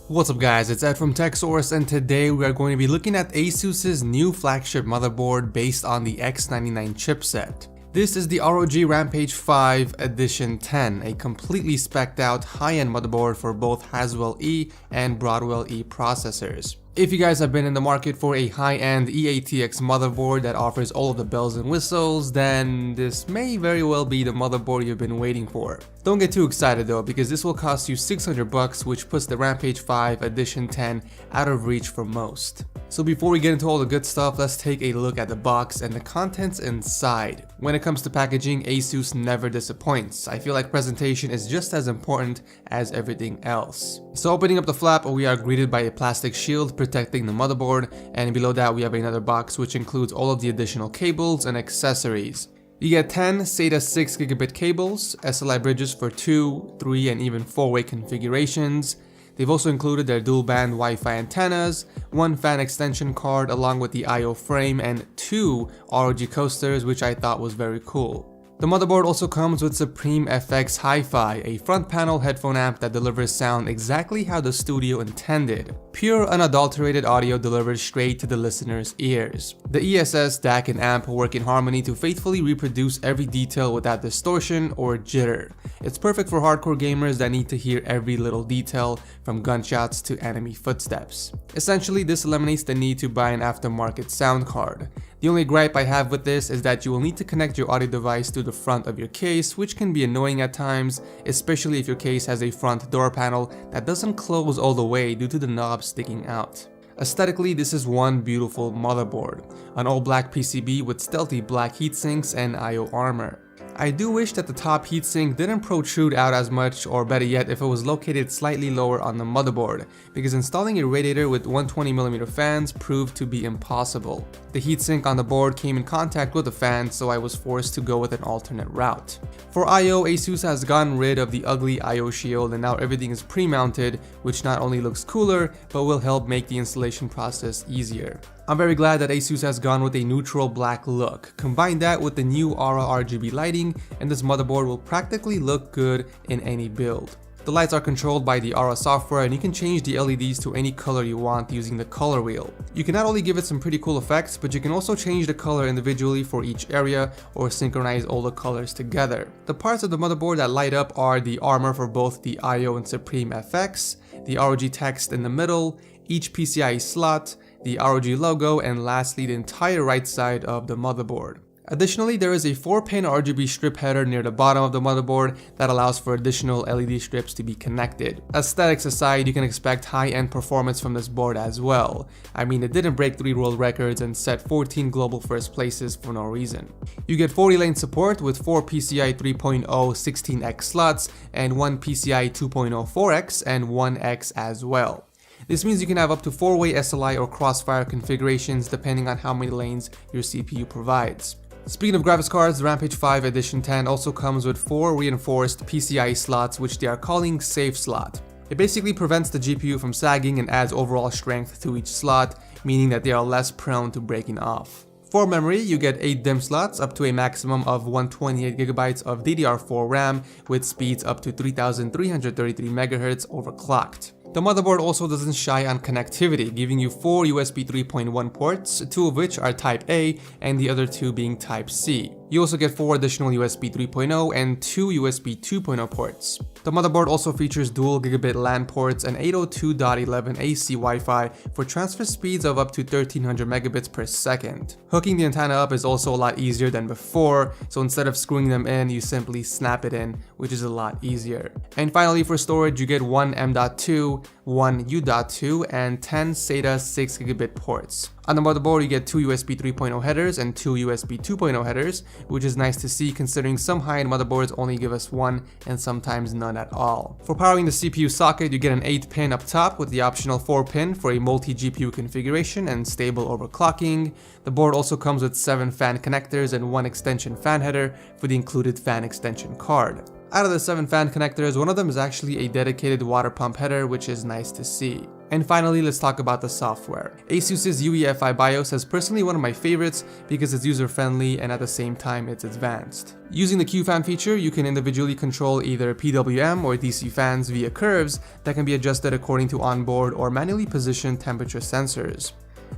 What's up guys, it's Ed from TechSource, and today we are going to be looking at ASUS's new flagship motherboard based on the X99 chipset. This is the ROG Rampage 5 Edition 10, a completely spec'd out high-end motherboard for both Haswell E and Broadwell E processors. If you guys have been in the market for a high-end eATX motherboard that offers all of the bells and whistles, then this may very well be the motherboard you've been waiting for. Don't get too excited though, because this will cost you $600, which puts the Rampage 5 Edition 10 out of reach for most. So before we get into all the good stuff, let's take a look at the box and the contents inside. When it comes to packaging, ASUS never disappoints. I feel like presentation is just as important as everything else. So opening up the flap, we are greeted by a plastic shield protecting the motherboard, and below that we have another box which includes all of the additional cables and accessories. You get 10 SATA 6GB cables, SLI bridges for 2, 3, and even 4-way configurations. They've also included their dual-band Wi-Fi antennas, 1 fan extension card along with the I/O frame, and 2 ROG coasters, which I thought was very cool. The motherboard also comes with Supreme FX Hi-Fi, a front panel headphone amp that delivers sound exactly how the studio intended. Pure unadulterated audio delivered straight to the listener's ears. The ESS, DAC, and amp work in harmony to faithfully reproduce every detail without distortion or jitter. It's perfect for hardcore gamers that need to hear every little detail, from gunshots to enemy footsteps. Essentially, this eliminates the need to buy an aftermarket sound card. The only gripe I have with this is that you will need to connect your audio device to the front of your case, which can be annoying at times, especially if your case has a front door panel that doesn't close all the way due to the knob sticking out. Aesthetically, this is one beautiful motherboard, an all-black PCB with stealthy black heatsinks and I/O armor. I do wish that the top heatsink didn't protrude out as much, or better yet, if it was located slightly lower on the motherboard, because installing a radiator with 120mm fans proved to be impossible. The heatsink on the board came in contact with the fan, so I was forced to go with an alternate route. For I/O, ASUS has gotten rid of the ugly I/O shield, and now everything is pre-mounted, which not only looks cooler, but will help make the installation process easier. I'm very glad that ASUS has gone with a neutral black look. Combine that with the new Aura RGB lighting, and this motherboard will practically look good in any build. The lights are controlled by the Aura software, and you can change the LEDs to any color you want using the color wheel. You can not only give it some pretty cool effects, but you can also change the color individually for each area or synchronize all the colors together. The parts of the motherboard that light up are the armor for both the I/O and Supreme FX, the ROG text in the middle, each PCIe slot, the ROG logo, and lastly the entire right side of the motherboard. Additionally, there is a 4-pin RGB strip header near the bottom of the motherboard that allows for additional LED strips to be connected. Aesthetics aside, you can expect high-end performance from this board as well. I mean, it didn't break 3 world records and set 14 global first places for no reason. You get 40-lane support with 4 PCIe 3.0 16X slots and 1 PCIe 2.0 4X and 1X as well. This means you can have up to 4-way SLI or crossfire configurations depending on how many lanes your CPU provides. Speaking of graphics cards, the Rampage 5 Edition 10 also comes with 4 reinforced PCIe slots, which they are calling Safe Slot. It basically prevents the GPU from sagging and adds overall strength to each slot, meaning that they are less prone to breaking off. For memory, you get 8 DIMM slots up to a maximum of 128GB of DDR4 RAM with speeds up to 3333 MHz overclocked. The motherboard also doesn't shy on connectivity, giving you 4 USB 3.1 ports, 2 of which are Type A and the other 2 being Type C. You also get 4 additional USB 3.0 and 2 USB 2.0 ports. The motherboard also features dual gigabit LAN ports and 802.11 AC Wi-Fi for transfer speeds of up to 1300 megabits per second. Hooking the antenna up is also a lot easier than before, so instead of screwing them in, you simply snap it in, which is a lot easier. And finally, for storage, you get 1 M.2, 1 U.2, and 10 SATA 6GB ports. On the motherboard, you get 2 USB 3.0 headers and 2 USB 2.0 headers, which is nice to see considering some high-end motherboards only give us 1 and sometimes none at all. For powering the CPU socket, you get an 8-pin up top with the optional 4-pin for a multi-GPU configuration and stable overclocking. The board also comes with 7 fan connectors and 1 extension fan header for the included fan extension card. Out of the 7 fan connectors, one of them is actually a dedicated water pump header, which is nice to see. And finally, let's talk about the software. ASUS's UEFI BIOS is personally one of my favorites because it's user-friendly and at the same time it's advanced. Using the QFan feature, you can individually control either PWM or DC fans via curves that can be adjusted according to onboard or manually positioned temperature sensors.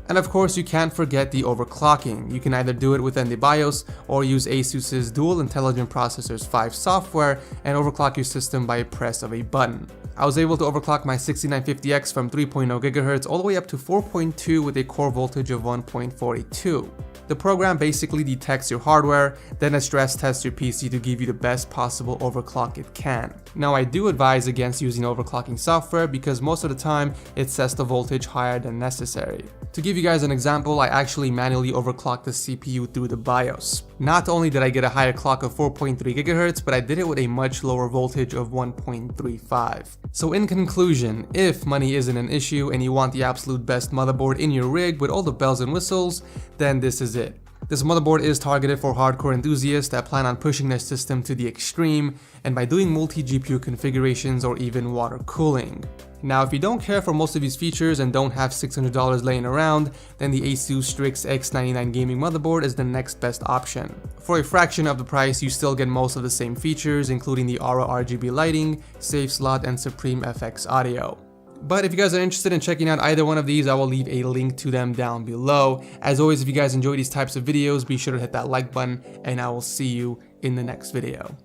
And of course, you can't forget the overclocking. You can either do it within the BIOS or use ASUS's Dual Intelligent Processors 5 software and overclock your system by a press of a button. I was able to overclock my 6950X from 3.0 GHz all the way up to 4.2 with a core voltage of 1.42. The program basically detects your hardware, then it stress tests your PC to give you the best possible overclock it can. Now, I do advise against using overclocking software because most of the time it sets the voltage higher than necessary. To give you guys an example, I actually manually overclocked the CPU through the BIOS. Not only did I get a higher clock of 4.3 GHz, but I did it with a much lower voltage of 1.35. So in conclusion, if money isn't an issue and you want the absolute best motherboard in your rig with all the bells and whistles, then this is it. This motherboard is targeted for hardcore enthusiasts that plan on pushing their system to the extreme and by doing multi-GPU configurations or even water cooling. Now, if you don't care for most of these features and don't have $600 laying around, then the ASUS Strix X99 gaming motherboard is the next best option. For a fraction of the price, you still get most of the same features, including the Aura RGB lighting, safe slot, and Supreme FX audio. But if you guys are interested in checking out either one of these, I will leave a link to them down below. As always, if you guys enjoy these types of videos, be sure to hit that like button, and I will see you in the next video.